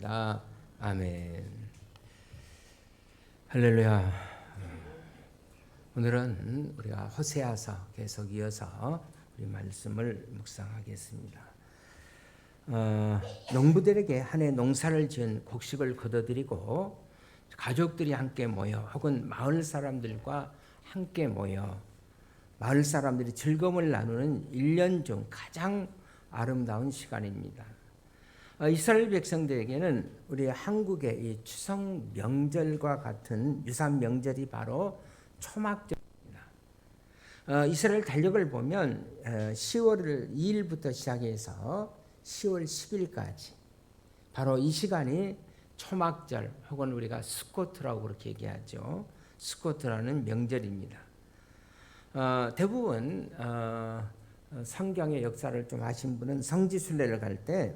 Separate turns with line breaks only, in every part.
기도드립니다. 아멘. 할렐루야. 오늘은 우리가 호세아서 계속 이어서 우리 말씀을 묵상하겠습니다. 농부들에게 한 해 농사를 지은 곡식을 거둬들이고 가족들이 함께 모여 혹은 마을 사람들과 함께 모여 마을 사람들이 즐거움을 나누는 1년 중 가장 아름다운 시간입니다. 이스라엘 백성들에게는 우리 한국의 이 추석 명절과 같은 유산 명절이 바로 초막절입니다. 이스라엘 달력을 보면 10월 2일부터 시작해서 10월 10일까지 바로 이 시간이 초막절 혹은 우리가 스코트라고 그렇게 얘기하죠. 스코트라는 명절입니다. 대부분 성경의 역사를 좀 아신 분은 성지순례를 갈 때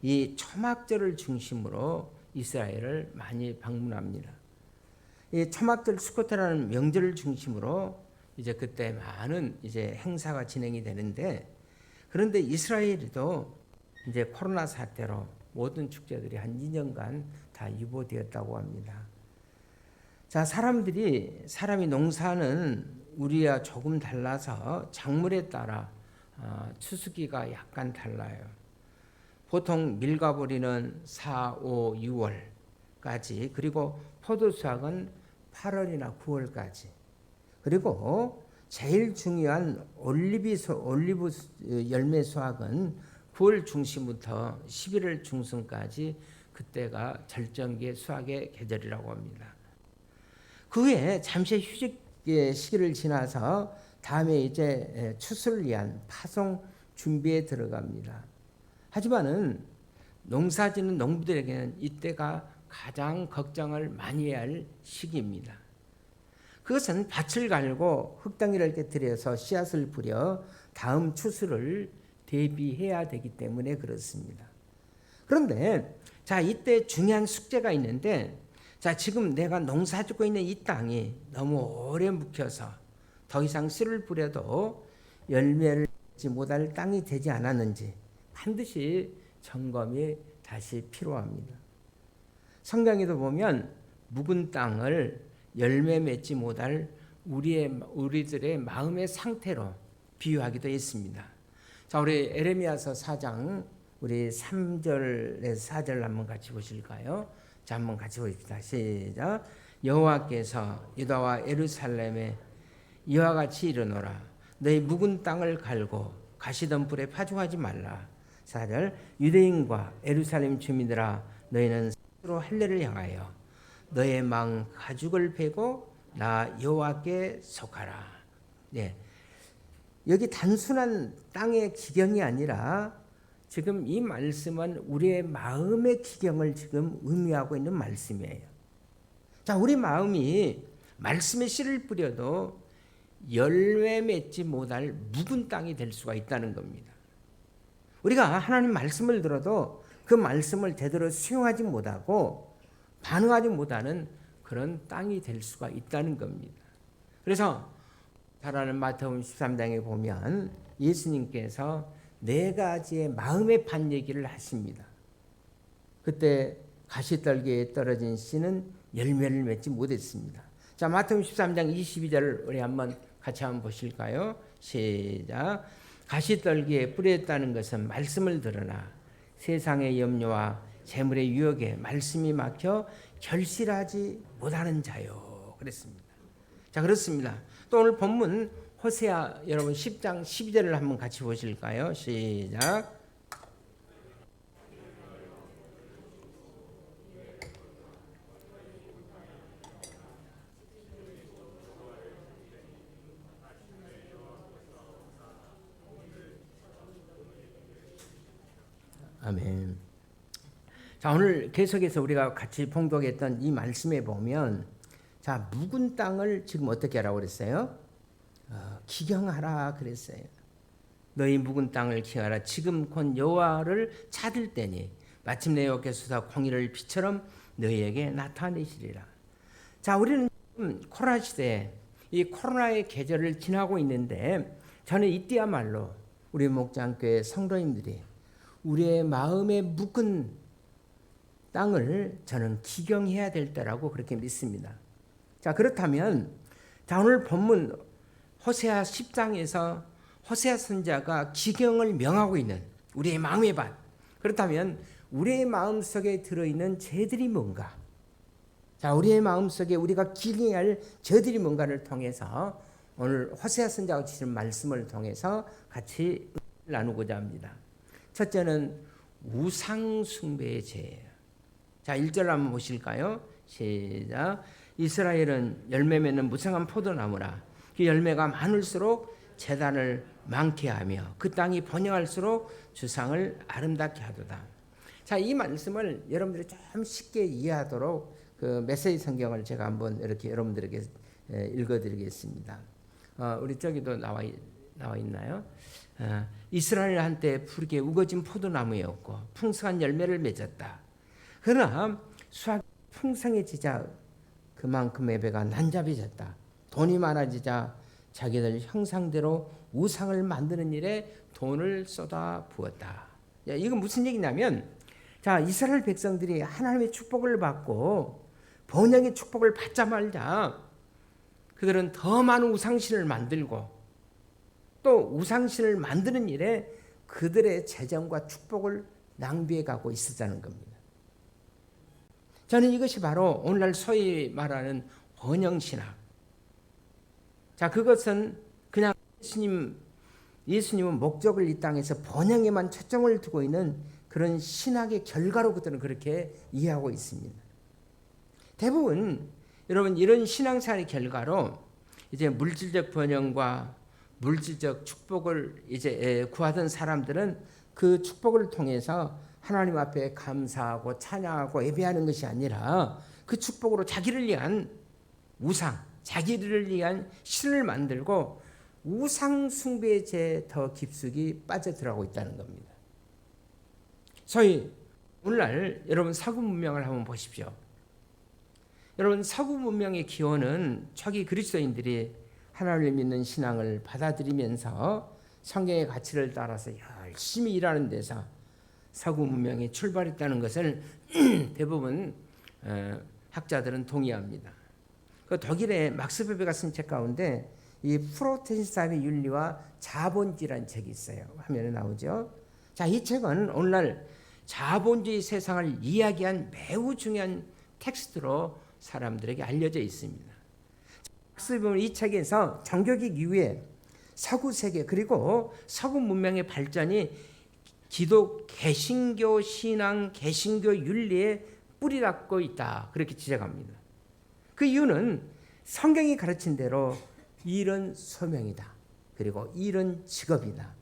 이 초막절을 중심으로 이스라엘을 많이 방문합니다. 이 초막절 스코트라는 명절을 중심으로 이제 그때 많은 이제 행사가 진행이 되는데, 그런데 이스라엘에도 이제 코로나 사태로 모든 축제들이 한 2년간 다 유보되었다고 합니다. 자, 사람이 농사는 우리와 조금 달라서 작물에 따라 추수기가 약간 달라요. 보통 밀가부리는 4, 5, 6월까지, 그리고 포도수확은 8월이나 9월까지, 그리고 제일 중요한 올리브 열매 수확은 9월 중심부터 11월 중순까지, 그때가 절정기의 수확의 계절이라고 합니다. 그 후에 잠시 휴식 시기를 지나서 다음에 이제 추수를 위한 파송 준비에 들어갑니다. 하지만은 농사짓는 농부들에게는 이때가 가장 걱정을 많이 해야 할 시기입니다. 그것은 밭을 갈고 흙덩이를 이렇게 들여서 씨앗을 뿌려 다음 추수를 대비해야 되기 때문에 그렇습니다. 그런데 자, 이때 중요한 숙제가 있는데, 자, 지금 내가 농사짓고 있는 이 땅이 너무 오래 묵혀서 더 이상 씨를 뿌려도 열매를 맺지 못할 땅이 되지 않았는지 반드시 점검이 다시 필요합니다. 성경에도 보면 묵은 땅을 열매 맺지 못할 우리들의 마음의 상태로 비유하기도 했습니다. 자, 우리 에레미야서 4장 우리 3절에서 4절 한번 같이 보실까요? 자, 한번 같이 보십시다. 시작. 여호와께서 유다와 예루살렘에 이와 같이 이르노라. 너희 묵은 땅을 갈고 가시던 불에 파종하지 말라. 4절. 유대인과 예루살렘 주민들아, 너희는 스스로 할례를 향하여 너의 망 가죽을 베고 나 여호와께 속하라. 네. 여기 단순한 땅의 기경이 아니라 지금 이 말씀은 우리의 마음의 기경을 지금 의미하고 있는 말씀이에요. 자, 우리 마음이 말씀의 씨를 뿌려도 열매 맺지 못할 묵은 땅이 될 수가 있다는 겁니다. 우리가 하나님 말씀을 들어도 그 말씀을 제대로 수용하지 못하고 반응하지 못하는 그런 땅이 될 수가 있다는 겁니다. 그래서 잘 아는 마태복음 13장에 보면 예수님께서 4가지의 마음의 판 얘기를 하십니다. 그때 가시떨기에 떨어진 씨는 열매를 맺지 못했습니다. 자, 마태복음 13장 22절을 우리 같이 한번 보실까요? 시작. 가시떨기에 뿌렸다는 것은 말씀을 들으나 세상의 염려와 재물의 유혹에 말씀이 막혀 결실하지 못하는 자요. 그랬습니다. 자, 그렇습니다. 또 오늘 본문 호세아 여러분 10장 12절을 한번 같이 보실까요? 시작. 아멘. 자, 오늘 계속해서 우리가 같이 봉독했던 이 말씀에 보면, 자, 묵은 땅을 지금 어떻게 하라고 그랬어요? 기경하라 그랬어요. 너희 묵은 땅을 기경하라. 지금 곧 여호와를 찾을 때니 마침내 여호와께서 공의를 빛처럼 너희에게 나타내시리라. 자, 우리는 지금 코로나 시대에 이 코로나의 계절을 지나고 있는데, 저는 이때야말로 우리 목장교회 성도님들이 우리의 마음에 묵은 땅을 저는 기경해야 될 때라고 그렇게 믿습니다. 자, 그렇다면 자, 오늘 본문 호세아 10장에서 호세아 선지자가 기경을 명하고 있는 우리의 마음의 밭. 그렇다면 우리의 마음속에 들어있는 죄들이 뭔가? 자, 우리의 마음속에 우리가 기경해야 할 죄들이 뭔가를 통해서 오늘 호세아 선지자가 주신 말씀을 통해서 같이 나누고자 합니다. 첫째는 우상 숭배의 죄예요. 자, 1절 한번 보실까요? 시작. 이스라엘은 열매 맺는 무성한 포도나무라. 그 열매가 많을수록 제단을 많게 하며 그 땅이 번영할수록 주상을 아름답게 하도다. 자, 이 말씀을 여러분들이 좀 쉽게 이해하도록 그 메시지 성경을 제가 한번 이렇게 여러분들에게 읽어드리겠습니다. 우리 저기도 나와 있나요? 이스라엘 한때 푸르게 우거진 포도나무였고 풍성한 열매를 맺었다. 그러나 수확이 풍성해지자 그만큼의 배가 난잡해졌다. 돈이 많아지자 자기들 형상대로 우상을 만드는 일에 돈을 쏟아 부었다. 이건 무슨 얘기냐면, 자, 이스라엘 백성들이 하나님의 축복을 받고 번영의 축복을 받자마자 그들은 더 많은 우상신을 만들고 또 우상신을 만드는 일에 그들의 재정과 축복을 낭비해 가고 있었다는 겁니다. 저는 이것이 바로 오늘날 소위 말하는 번영신학. 자, 그것은 그냥 예수님은 목적을 이 땅에서 번영에만 초점을 두고 있는 그런 신학의 결과로 그들은 그렇게 이해하고 있습니다. 대부분 여러분 이런 신앙생활의 결과로 이제 물질적 번영과 물질적 축복을 이제 구하던 사람들은 그 축복을 통해서 하나님 앞에 감사하고 찬양하고 예배하는 것이 아니라 그 축복으로 자기를 위한 우상, 자기를 위한 신을 만들고 우상 숭배의 죄에 더 깊숙이 빠져들어가고 있다는 겁니다. 소위 오늘날 여러분 서구 문명을 한번 보십시오. 여러분 서구 문명의 기원은 초기 그리스도인들이 하나님을 믿는 신앙을 받아들이면서 성경의 가치를 따라서 열심히 일하는 데서 서구 문명이 출발했다는 것을 대부분 학자들은 동의합니다. 그 독일의 막스 베베가 쓴 책 가운데 이 프로테스탄의 윤리와 자본주의라는 책이 있어요. 화면에 나오죠. 자, 이 책은 오늘날 자본주의 세상을 이야기한 매우 중요한 텍스트로 사람들에게 알려져 있습니다. 막스 베베는 이 책에서 종교개혁 이후에 서구 세계 그리고 서구 문명의 발전이 기독 개신교 신앙 개신교 윤리에 뿌리 닫고 있다, 그렇게 지적합니다. 그 이유는 성경이 가르친 대로 일은 소명이다, 그리고 일은 직업이다.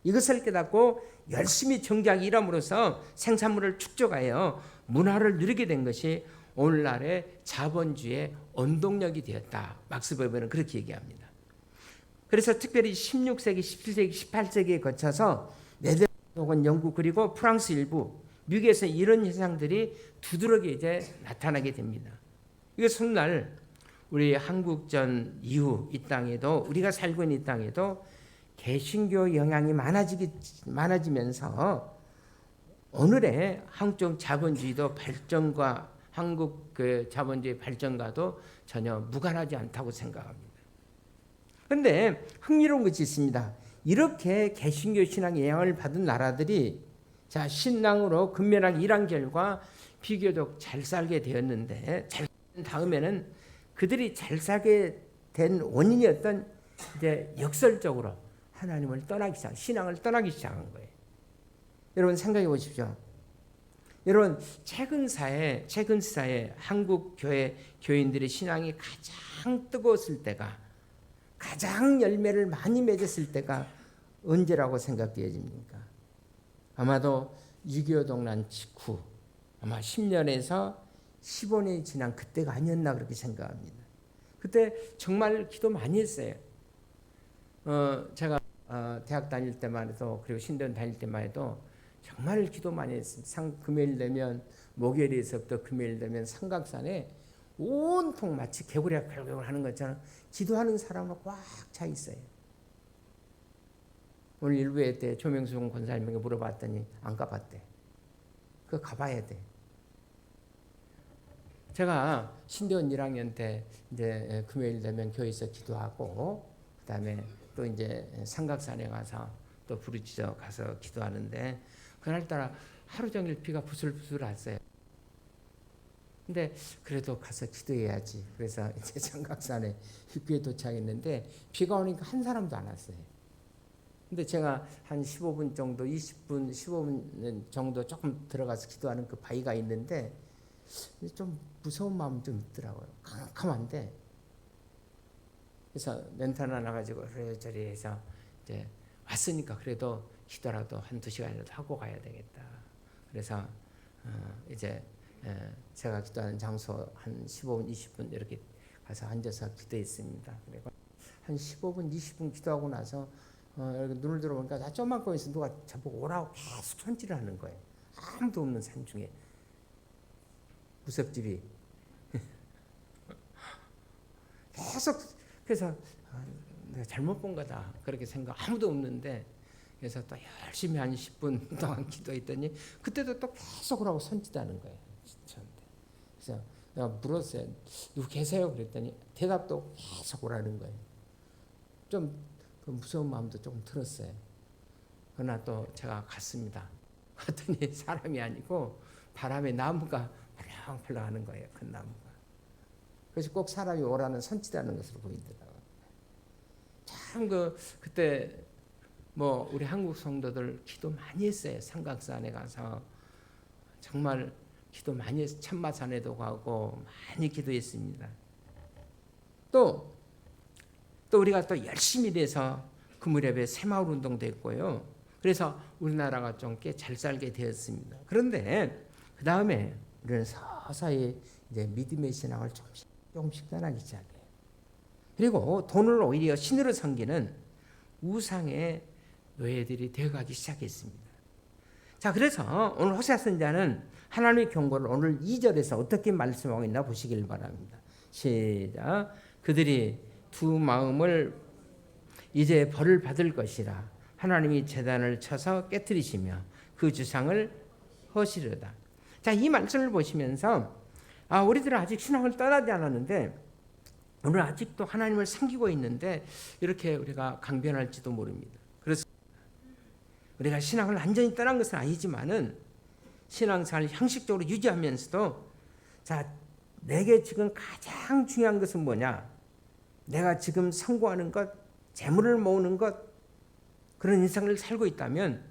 이것을 깨닫고 열심히 정직하게 일함으로써 생산물을 축적하여 문화를 누리게 된 것이 오늘날의 자본주의의 원동력이 되었다. 막스 베베는 그렇게 얘기합니다. 그래서 특별히 16세기, 17세기, 18세기에 거쳐서 네덜란드 혹은 영국 그리고 프랑스 일부, 미국에서 이런 현상들이 두드러기 이제 나타나게 됩니다. 이것은 오늘날 우리 한국전 이후 이 땅에도, 우리가 살고 있는 이 땅에도 개신교 영향이 많아지면서 오늘의 한국 자본주의도 발전과 한국 그 자본주의 발전과도 전혀 무관하지 않다고 생각합니다. 그런데 흥미로운 것이 있습니다. 이렇게 개신교 신앙의 영향을 받은 나라들이 자, 신앙으로 근면하게 일한 결과 비교적 잘 살게 되었는데, 잘 산 다음에는 그들이 잘 살게 된 원인이 어떤 이제 역설적으로 하나님을 떠나기 시작, 신앙을 떠나기 시작한 거예요. 여러분 생각해 보십시오. 여러분 최근 사회 한국 교인들의 신앙이 가장 뜨거웠을 때가, 가장 열매를 많이 맺었을 때가 언제라고 생각되어집니까? 아마도 6.25 동란 직후 아마 10년에서 15년이 지난 그때가 아니었나 그렇게 생각합니다. 그때 정말 기도 많이 했어요. 제가 대학 다닐 때만 해도, 그리고 신대원 다닐 때만 해도 정말 기도 많이 했어요. 금요일 되면, 목요일에서부터 금요일 되면 삼각산에 온통 마치 개구리가 펄펄 하는 것처럼 기도하는 사람으로 꽉 차 있어요. 오늘 일부회 때 조명수 권사님에게 물어봤더니 안 가봤대. 그거 가봐야 돼. 제가 신대원 1학년 때 이제 금요일 되면 교회에서 기도하고 그다음에 또 이제 삼각산에 가서 또 부르짖어 가서 기도하는데 그날따라 하루 종일 비가 부슬부슬 왔어요. 근데 그래도 가서 기도해야지. 그래서 이제 삼각산에 입구에 도착했는데 비가 오니까 한 사람도 안 왔어요. 근데 제가 한 15분 정도, 20분, 15분 정도 조금 들어가서 기도하는 그 바위가 있는데 좀 무서운 마음 좀 있더라고요. 캄캄한데. 그래서 멘트 하나 나가지고 그래저리 해서 이제 왔으니까 그래도 기도라도 한두 시간이라도 하고 가야 되겠다. 그래서 이제 제가 기도하는 장소 한 15분, 20분 이렇게 가서 앉아서 기도했습니다. 그리고 한 15분, 20분 기도하고 나서 이렇게 눈을 들어보니까 나 조그만 있어 누가 저보고 오라고 계속 손질을 하는 거예요. 아무도 없는 산 중에 구석집이 계속. 그래서 내가 잘못 본 거다 그렇게 생각. 아무도 없는데 그래서 또 열심히 한 10분 동안 기도했더니 그때도 또 계속 오라고 손짓하는 거예요. 그래서 내가 물었어요. 누구 계세요? 그랬더니 대답도 계속 오라는 거예요. 좀 그 무서운 마음도 조금 들었어요. 그러나 또 제가 갔습니다. 갔더니 사람이 아니고 바람에 나무가 펄렁펄렁 하는 거예요. 큰 나무가. 그래서 꼭 사람이 오라는 손짓하는 것으로 보이더라고요. 참 그때 뭐 우리 한국 성도들 기도 많이 했어요. 삼각산에 가서 정말 기도 많이 했어요. 참마산에도 가고 많이 기도했습니다. 또 우리가 또 열심히 돼서 그 무렵에 새마을 운동도 했고요. 그래서 우리나라가 좀 꽤 잘 살게 되었습니다. 그런데 그 다음에 우리는 서서히 이제 믿음의 신앙을 조금씩 떠나기 시작해요. 그리고 돈을 오히려 신으로 섬기는 우상의 노예들이 되어가기 시작했습니다. 자, 그래서 오늘 호세아 선지자는 하나님의 경고를 오늘 2절에서 어떻게 말씀하고 있나 보시길 바랍니다. 시작. 그들이 두 마음을 이제 벌을 받을 것이라. 하나님이 제단을 쳐서 깨뜨리시며 그 주상을 허시려다. 자, 이 말씀을 보시면서 우리들은 아직 신앙을 떠나지 않았는데 오늘 아직도 하나님을 섬기고 있는데 이렇게 우리가 강변할지도 모릅니다. 그래서 우리가 신앙을 완전히 떠난 것은 아니지만은 신앙생활을 형식적으로 유지하면서도 자, 내게 지금 가장 중요한 것은 뭐냐? 내가 지금 성공하는 것, 재물을 모으는 것, 그런 인생을 살고 있다면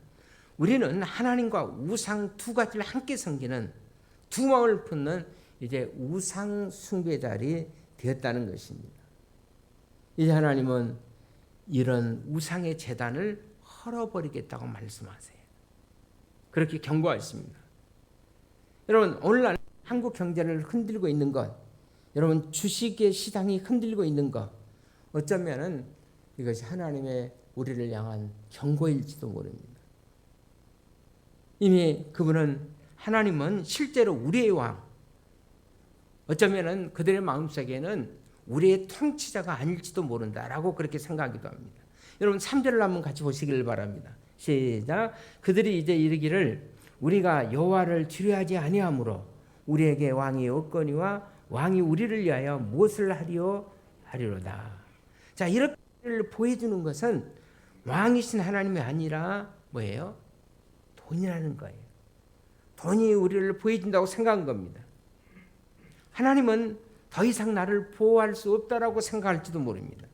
우리는 하나님과 우상 두 가지를 함께 섬기는 두 마음을 품는 이제 우상 숭배자리 되었다는 것입니다. 이제 하나님은 이런 우상의 제단을 헐어버리겠다고 말씀하세요. 그렇게 경고하십니다. 여러분, 오늘날 한국 경제를 흔들고 있는 것, 여러분 주식의 시장이 흔들고 있는 것, 어쩌면은 이것이 하나님의 우리를 향한 경고일지도 모릅니다. 이미 그분은 하나님은 실제로 우리의 왕, 어쩌면은 그들의 마음속에는 우리의 통치자가 아닐지도 모른다라고 그렇게 생각하기도 합니다. 여러분 3절을 한번 같이 보시길 바랍니다. 시작. 그들이 이제 이르기를 우리가 여호와를 두려워하지 아니하므로 우리에게 왕이 없거니와 왕이 우리를 위하여 무엇을 하리로다. 자, 이렇게 보여주는 것은 왕이신 하나님이 아니라 뭐예요? 돈이라는 거예요. 돈이 우리를 보여준다고 생각한 겁니다. 하나님은 더 이상 나를 보호할 수 없다라고 생각할지도 모릅니다.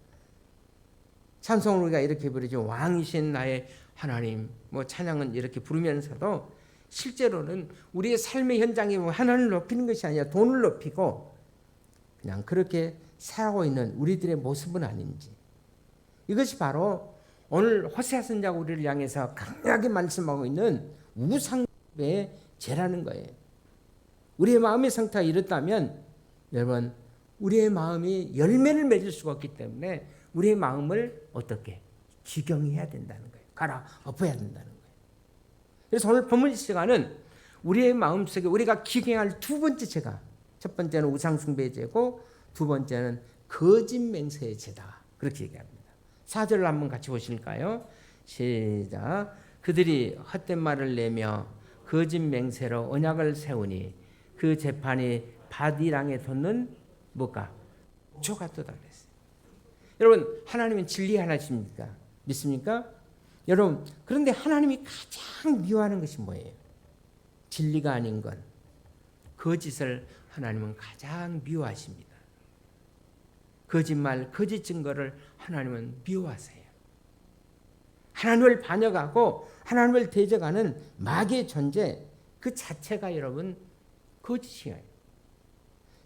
찬송을 우리가 이렇게 부르죠. 왕이신 나의 하나님, 뭐 찬양은 이렇게 부르면서도 실제로는 우리의 삶의 현장에 하나님을 높이는 것이 아니라 돈을 높이고 그냥 그렇게 살아가고 있는 우리들의 모습은 아닌지. 이것이 바로 오늘 호세아 선지자가 우리를 향해서 강하게 말씀하고 있는 우상의 죄라는 거예요. 우리의 마음의 상태가 이렇다면 여러분 우리의 마음이 열매를 맺을 수가 없기 때문에 우리의 마음을 어떻게 기경해야 된다는 거예요. 갈아 엎어야 된다는 거예요. 그래서 오늘 본문 시간은 우리의 마음속에 우리가 기경할 두 번째 죄가, 첫 번째는 우상숭배의 죄고 두 번째는 거짓 맹세의 죄다. 그렇게 얘기합니다. 4절을 한번 같이 보실까요? 시작. 그들이 헛된 말을 내며 거짓 맹세로 언약을 세우니 그 재판이 바디랑에 돋는 뭐가? 독초가 또다 그랬어요. 여러분, 하나님은 진리 하나십니까? 믿습니까? 여러분, 그런데 하나님이 가장 미워하는 것이 뭐예요? 진리가 아닌 건 거짓을 하나님은 가장 미워하십니다. 거짓말, 거짓 증거를 하나님은 미워하세요. 하나님을 반역하고 하나님을 대적하는 마귀의 존재 그 자체가 여러분 거짓이에요.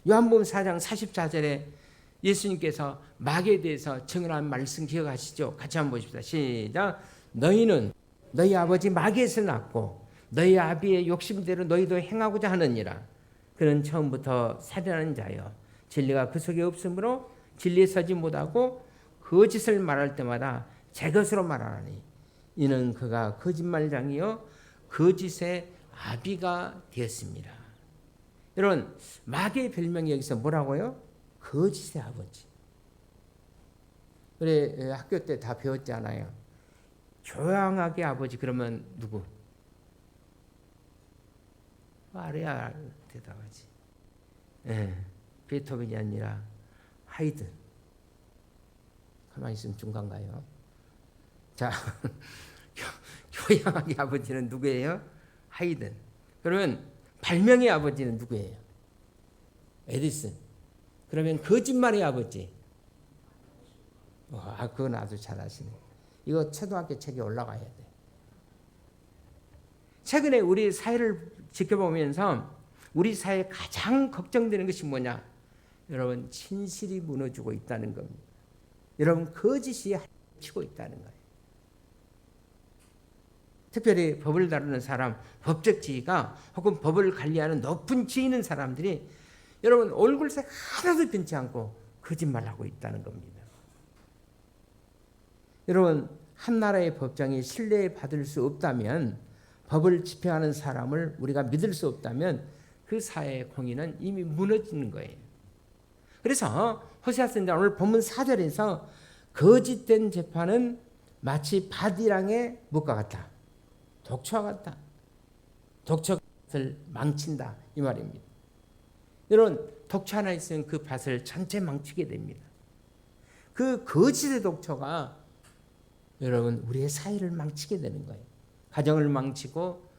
요한복음 4장 44절에 예수님께서 마귀에 대해서 증언한 말씀 기억하시죠? 같이 한번 보십시다. 시작. 너희는 너희 아버지 마귀에서 났고 너희 아비의 욕심대로 너희도 행하고자 하느니라. 그는 처음부터 살인하는 자여 진리가 그 속에 없으므로 진리에 서지 못하고 거짓을 말할 때마다 제 것으로 말하나니 이는 그가 거짓말장이요 거짓의 아비가 되었습니다. 여러분, 마귀의 별명이 여기서 뭐라고요? 거짓의 아버지. 그래, 학교 때 다 배웠잖아요. 교양학의 아버지 그러면 누구? 알아야 대답하지. 베토벤이 아니라 하이든. 가만히 있으면 중간 가요. 자, 교양학의 아버지는 누구예요? 하이든. 그러면 발명의 아버지는 누구예요? 에디슨. 그러면 거짓말의 아버지. 그건 아주 잘 아시네. 이거 초등학교 책에 올라가야 돼. 최근에 우리 사회를 지켜보면서 우리 사회에 가장 걱정되는 것이 뭐냐? 여러분, 진실이 무너지고 있다는 겁니다. 여러분, 거짓이 치고 있다는 거예요. 특별히 법을 다루는 사람, 법적 지위가 혹은 법을 관리하는 높은 지위 있는 사람들이 여러분 얼굴색 하나도 변치 않고 거짓말하고 있다는 겁니다. 여러분, 한 나라의 법정이 신뢰받을 수 없다면, 법을 집행하는 사람을 우리가 믿을 수 없다면 그 사회의 공의는 이미 무너지는 거예요. 그래서 호세아 선지자 오늘 본문 4절에서 거짓된 재판은 마치 바디랑의 무엇과 같다? 독초와 같다. 독초가 밭을 망친다 이 말입니다. 여러분, 독초 하나 있으면 그 밭을 전체 망치게 됩니다. 그 거짓의 독초가 여러분 우리의 사회를 망치게 되는 거예요. 가정을 망치고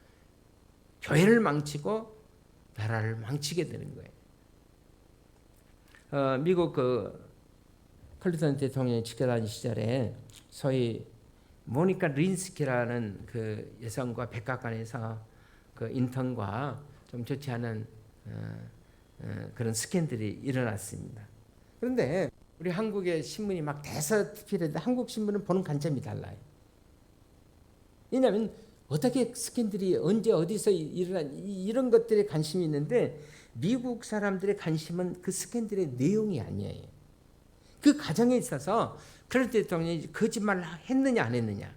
교회를 망치고 나라를 망치게 되는 거예요. 미국 클린턴 대통령이 지켜다닌 시절에 소위 모니카 린스키라는 그 여성과 백악관에서 그 인턴과 좀 좋지 않은 그런 스캔들이 일어났습니다. 그런데 우리 한국의 신문이 막 대서특필했는데 한국 신문은 보는 관점이 달라요. 왜냐하면 어떻게 스캔들이 언제 어디서 일어난 이런 것들에 관심이 있는데 미국 사람들의 관심은 그 스캔들의 내용이 아니에요. 그 과정에 있어서 클린턴 대통령이 거짓말을 했느냐 안 했느냐,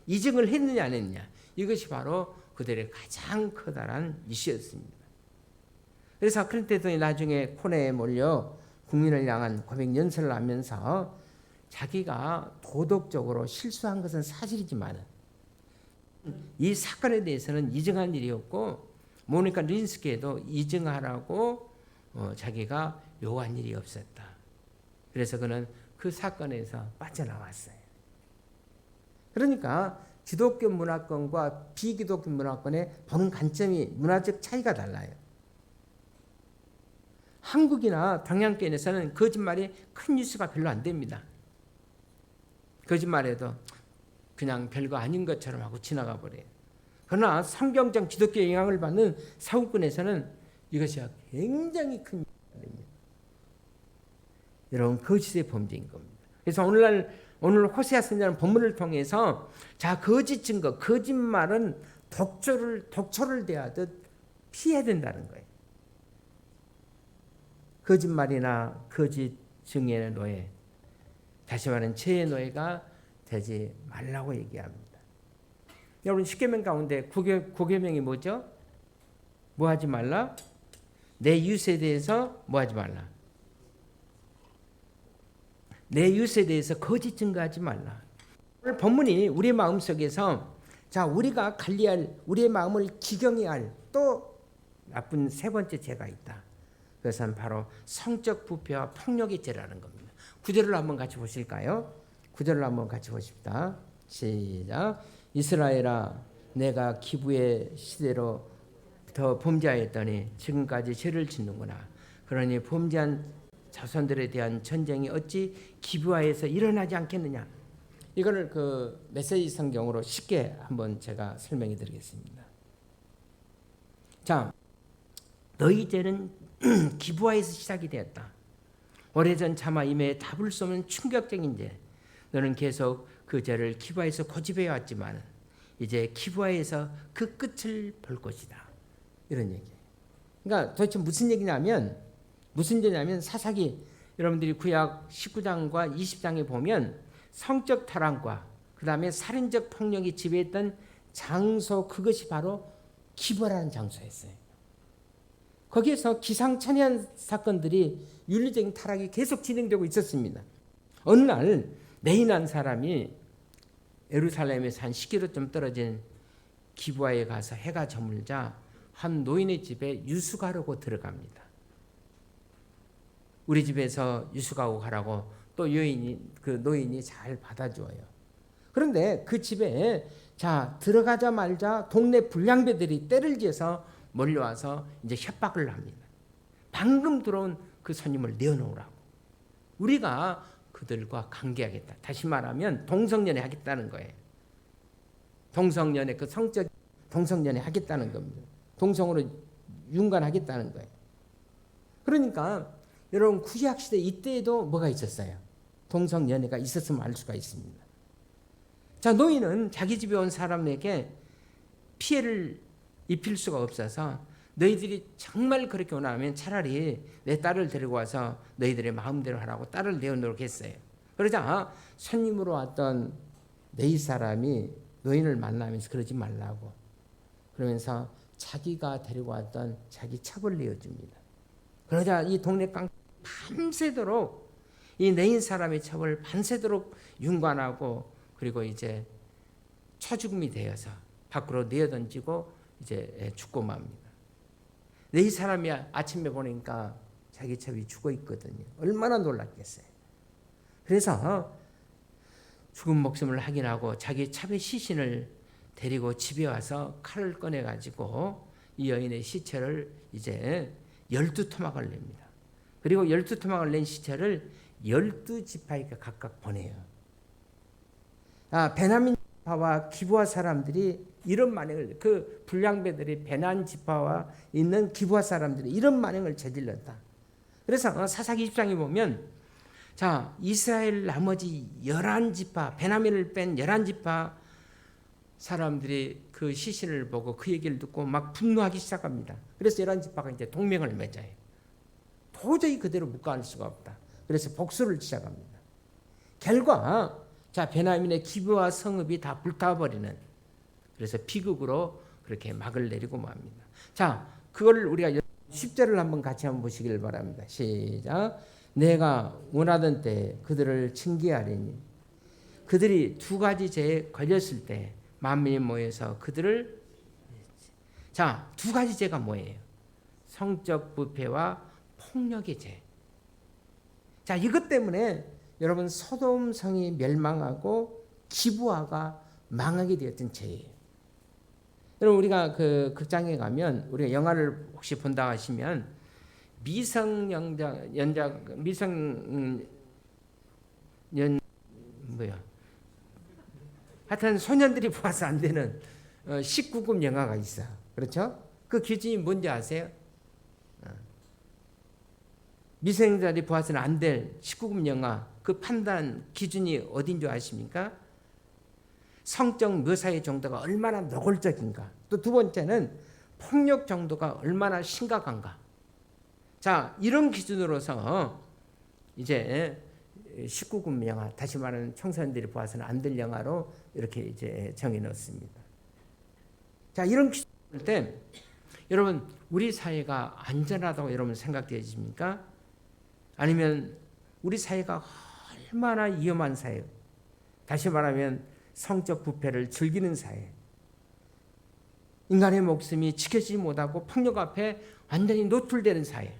이증을 했느냐 안 했느냐, 이것이 바로 그들의 가장 커다란 이슈였습니다. 그래서 클린턴 대통령이 나중에 코너에 몰려 국민을 향한 고백 연설을 하면서 자기가 도덕적으로 실수한 것은 사실이지만 이 사건에 대해서는 이증한 일이 없고 모니카 린스키에도 이증하라고 자기가 요구한 일이 없었다. 그래서 그는 그 사건에서 빠져나왔어요. 그러니까 기독교 문화권과 비기독교 문화권의 보는 관점이 문화적 차이가 달라요. 한국이나 동양권에서는 거짓말이 큰 뉴스가 별로 안 됩니다. 거짓말해도 그냥 별거 아닌 것처럼 하고 지나가 버려요. 그러나 성경적 기독교의 영향을 받는 서구권에서는 이것이 굉장히 큰 문제입니다. 여러분, 거짓의 범죄인 겁니다. 그래서 오늘 호세아 선지자는 본문을 통해서 자, 거짓 증거, 거짓말은 독초를 대하듯 피해야 된다는 거예요. 거짓말이나 거짓 증언의 노예, 다시 말하는 죄의 노예가 되지 말라고 얘기합니다. 여러분, 10계명 가운데 9계명이 뭐죠? 뭐 하지 말라? 내 이웃에 대해서 뭐 하지 말라? 내 이웃에 대해서 거짓 증거하지 말라. 오늘 본문이 우리의 마음속에서 자, 우리가 관리할, 우리의 마음을 기경해야 할 또 나쁜 세 번째 죄가 있다. 그것은 바로 성적 부패와 폭력의 죄라는 겁니다. 구절을 한번 같이 보실까요? 구절을 한번 같이 보십시다. 시작. 이스라엘아, 내가 기브의 시대로 더 범죄하였더니 지금까지 죄를 짓는구나. 그러니 범죄한 자손들에 대한 전쟁이 어찌 기브아에서 일어나지 않겠느냐. 이거를 그 메시지 성경으로 쉽게 한번 제가 설명해 드리겠습니다. 자, 너희 죄는 기브아에서 시작이 되었다. 오래전 차마 임해에 답을 수 없는 충격적인 죄. 너는 계속 그 죄를 기브아에서 고집해 왔지만 이제 기브아에서 그 끝을 볼 것이다. 이런 얘기예요. 그러니까 도대체 무슨 얘기냐면 사사기 여러분들이 구약 19장과 20장에 보면 성적 타락과 그 다음에 살인적 폭력이 지배했던 장소, 그것이 바로 기브아라는 장소였어요. 거기에서 기상천외한 사건들이 윤리적인 타락이 계속 진행되고 있었습니다. 어느 날 네인한 사람이 예루살렘에서 한 10km 떨어진 기브아에 가서 해가 저물자 한 노인의 집에 유숙하려고 들어갑니다. 우리 집에서 유숙하고 가라고 또 그 노인이 잘 받아줘요. 그런데 그 집에 들어가자마자 동네 불량배들이 때를 지어서 몰려와서 이제 협박을 합니다. 방금 들어온 그 손님을 내어놓으라고. 우리가 그들과 관계하겠다. 다시 말하면 동성연애 하겠다는 거예요. 동성연애, 그 성적 동성연애 하겠다는 겁니다. 동성으로 융관하겠다는 거예요. 그러니까 여러분 구약시대 이때에도 뭐가 있었어요? 동성연애가 있었으면 알 수가 있습니다. 자, 노인은 자기 집에 온 사람에게 피해를 입힐 수가 없어서 너희들이 정말 그렇게 원하면 차라리 내 딸을 데리고 와서 너희들의 마음대로 하라고 딸을 내어놓도록 했어요. 그러자 손님으로 왔던 네이 사람이 노인을 만나면서 그러지 말라고 그러면서 자기가 데리고 왔던 자기 첩을 내어줍니다. 그러자 이 동네 깡 밤새도록 이 네인 사람의 첩을 밤새도록 윤관하고 그리고 이제 처죽음이 되어서 밖으로 내어던지고 이제 죽고 맙니다. 네 사람이 아침에 보니까 자기 첩이 죽어 있거든요. 얼마나 놀랐겠어요. 그래서 죽은 목숨을 확인하고 자기 첩의 시신을 데리고 집에 와서 칼을 꺼내 가지고 이 여인의 시체를 이제 12토막을 냅니다. 그리고 12토막을 낸 시체를 12지파에게 각각 보내요. 베냐민 지파와 기브아 사람들이 이런 만행을, 그 불량배들이 베냐민 지파와 있는 기브아 사람들이 이런 만행을 저질렀다. 그래서 사사기 20장에 보면 이스라엘 나머지 11지파, 베냐민을 뺀 11지파 사람들이 그 시신을 보고 그 얘기를 듣고 막 분노하기 시작합니다. 그래서 11지파가 이제 동맹을 맺어요. 도저히 그대로 묵과할 수가 없다. 그래서 복수를 시작합니다. 결과 베냐민의 기브아 성읍이 다 불타버리는, 그래서 비극으로 그렇게 막을 내리고 맙니다. 그걸 우리가 10절을 한번 같이 한번 보시길 바랍니다. 시작. 내가 원하던 때 그들을 징계하리니 그들이 두 가지 죄에 걸렸을 때 만민이 모여서 그들을 두 가지 죄가 뭐예요? 성적 부패와 폭력의 죄. 이것 때문에 여러분 소돔 성이 멸망하고 기브아가 망하게 되었던 죄예요. 여러분 우리가 그 극장에 가면 우리가 영화를 혹시 본다 하시면 하여튼 소년들이 봐서 안 되는 19금 영화가 있어. 그렇죠? 그 기준이 뭔지 아세요? 미성년자들이 보아서는 안 될 19금 영화, 그 판단 기준이 어딘 줄 아십니까? 성적 묘사의 정도가 얼마나 노골적인가. 또 두 번째는 폭력 정도가 얼마나 심각한가. 이런 기준으로서 이제 19금 영화, 다시 말하는 청소년들이 보아서는 안 될 영화로 이렇게 이제 정해 놓습니다. 이런 기준일 때 여러분 우리 사회가 안전하다고 여러분 생각되십니까? 아니면 우리 사회가 얼마나 위험한 사회, 다시 말하면 성적 부패를 즐기는 사회, 인간의 목숨이 지켜지지 못하고 폭력 앞에 완전히 노출되는 사회,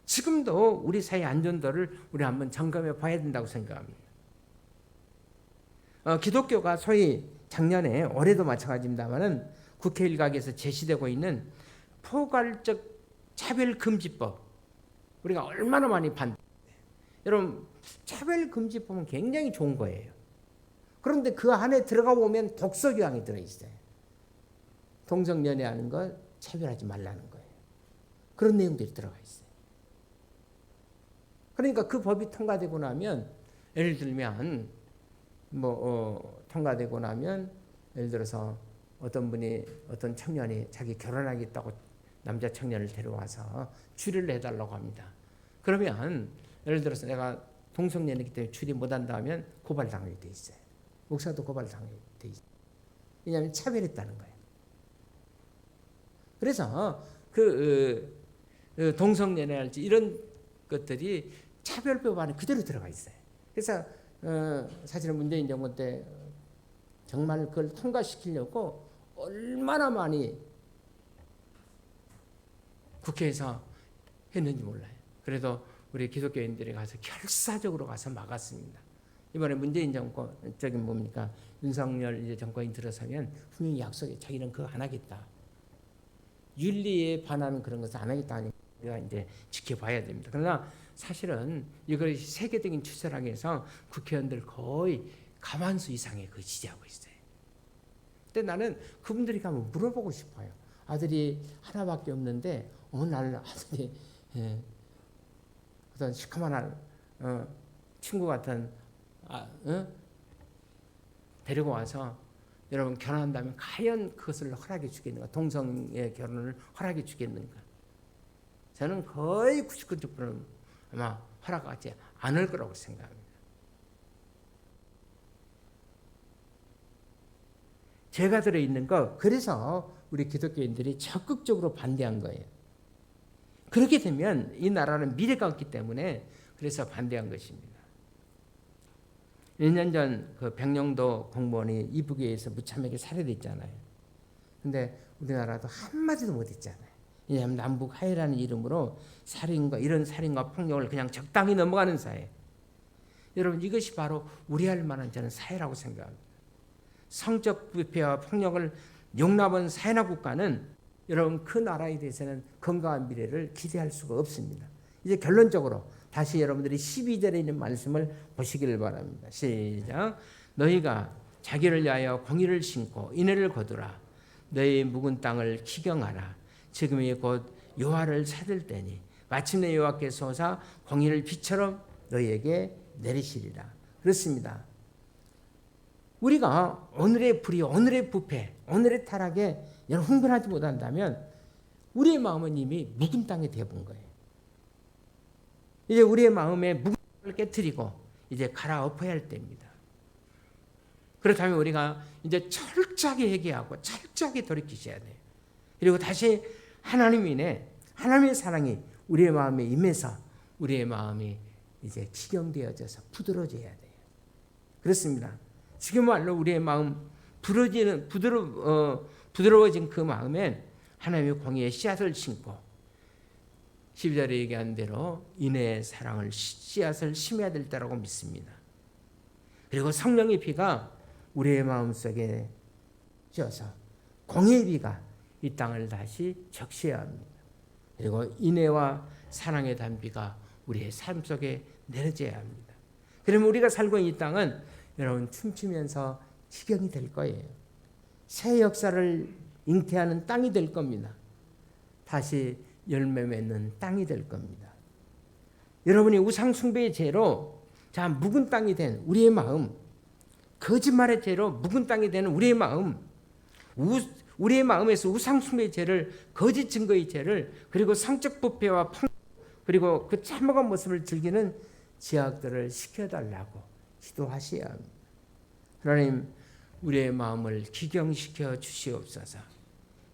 지금도 우리 사회 안전도를 우리 한번 점검해 봐야 된다고 생각합니다. 기독교가 소위 작년에 올해도 마찬가지입니다만은 국회 일각에서 제시되고 있는 포괄적 차별금지법, 우리가 얼마나 많이 여러분, 차별금지법은 굉장히 좋은 거예요. 그런데 그 안에 들어가 보면 독소조항이 들어있어요. 동성연애하는 거 차별하지 말라는 거예요. 그런 내용들이 들어가 있어요. 그러니까 그 법이 통과되고 나면, 예를 들면 통과되고 나면 예를 들어서 어떤 청년이 자기 결혼하겠다고 남자 청년을 데려와서 추리를 해달라고 합니다. 그러면 예를 들어서 내가 동성연애이기 때문에 추리 못한다 하면 고발당하게 돼 있어요. 목사도 고발당하게 돼 있어요. 왜냐하면 차별했다는 거예요. 그래서 동성연애할지 이런 것들이 차별법 안에 그대로 들어가 있어요. 그래서 사실은 문재인 정부 때 정말 그걸 통과시키려고 얼마나 많이 국회에서 했는지 몰라요. 그래도 우리 기독교인들이 가서 결사적으로 가서 막았습니다. 이번에 문재인 정권 윤석열 이제 정권이 들어서면 분명히 약속해 자기는 그거 안 하겠다. 윤리에 반하는 그런 것을 안 하겠다 하니까 우리가 이제 지켜봐야 됩니다. 그러나 사실은 이걸 세계적인 추세라고 해서 국회의원들 거의 가만수 이상의 그 지지하고 있어요. 근데 나는 그분들이 가면 물어보고 싶어요. 아들이 하나밖에 없는데 어느 날 아들이 어떤 시커먼 친구 같은 데리고 와서 여러분 결혼한다면 과연 그것을 허락해 주겠는가? 동성의 결혼을 허락해 주겠는가? 저는 거의 99% 아마 허락하지 않을 거라고 생각합니다. 죄가 들어있는 거, 그래서 우리 기독교인들이 적극적으로 반대한 거예요. 그렇게 되면 이 나라는 미래가 없기 때문에 그래서 반대한 것입니다. 1년 전 그 백령도 공무원이 이북에서 무참하게 살해됐잖아요. 근데 우리나라도 한마디도 못했잖아요. 왜냐하면 남북 화해라는 이름으로 살인과 이런 살인과 폭력을 그냥 적당히 넘어가는 사회. 여러분, 이것이 바로 우려할 만한 저는 사회라고 생각합니다. 성적 부패와 폭력을 용납한 사회나 국가는 여러분 그 나라에 대해서는 건강한 미래를 기대할 수가 없습니다. 이제 결론적으로 다시 여러분들이 12절에 있는 말씀을 보시기를 바랍니다. 시작. 너희가 자기를 위하여 공의를 심고 인애를 거두라. 너희 묵은 땅을 기경하라. 지금이 곧 여호와를 찾을 때니 마침내 여호와께서 오사 공의를 비처럼 너희에게 내리시리라. 그렇습니다. 우리가 오늘의 불의, 오늘의 부패, 오늘의 타락에 흥분하지 못한다면 우리의 마음은 이미 묵은 땅에 되어본 거예요. 이제 우리의 마음에 묵은 땅을 깨트리고 이제 갈아엎어야 할 때입니다. 그렇다면 우리가 이제 철저하게 회개하고 철저하게 돌이키셔야 돼요. 그리고 다시 하나님의 사랑이 우리의 마음에 임해서 우리의 마음이 이제 지경되어져서 부드러워져야 돼요. 그렇습니다. 지금말로 우리의 마음 부드러워진 그 마음에 하나님의 공의의 씨앗을 심고 12절에 얘기한 대로 인애의 사랑을 씨앗을 심어야 될 때라고 믿습니다. 그리고 성령의 피가 우리의 마음속에 쪄서 공의의 비가 이 땅을 다시 적셔야 합니다. 그리고 인애와 사랑의 단비가 우리의 삶 속에 내려져야 합니다. 그러면 우리가 살고 있는 이 땅은 여러분 춤추면서 지경이 될 거예요. 새 역사를 잉태하는 땅이 될 겁니다. 다시 열매 맺는 땅이 될 겁니다. 여러분이 우상 숭배의 죄로 묵은 땅이 된 우리의 마음, 거짓말의 죄로 묵은 땅이 되는 우리의 마음, 우리의 마음에서 우상 숭배의 죄를, 거짓 증거의 죄를, 그리고 성적 부패와 폭력, 그리고 그 참혹한 모습을 즐기는 죄악들을 시켜달라고 기도하셔야 합니다. 하나님, 우리의 마음을 기경시켜 주시옵소서.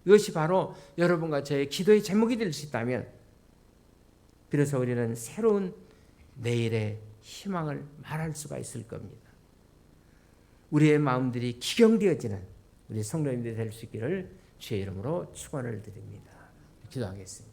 이것이 바로 여러분과 저의 기도의 제목이 될 수 있다면 그래서 우리는 새로운 내일의 희망을 말할 수가 있을 겁니다. 우리의 마음들이 기경되어지는 우리 성도님들이 될 수 있기를 주의 이름으로 축원을 드립니다. 기도하겠습니다.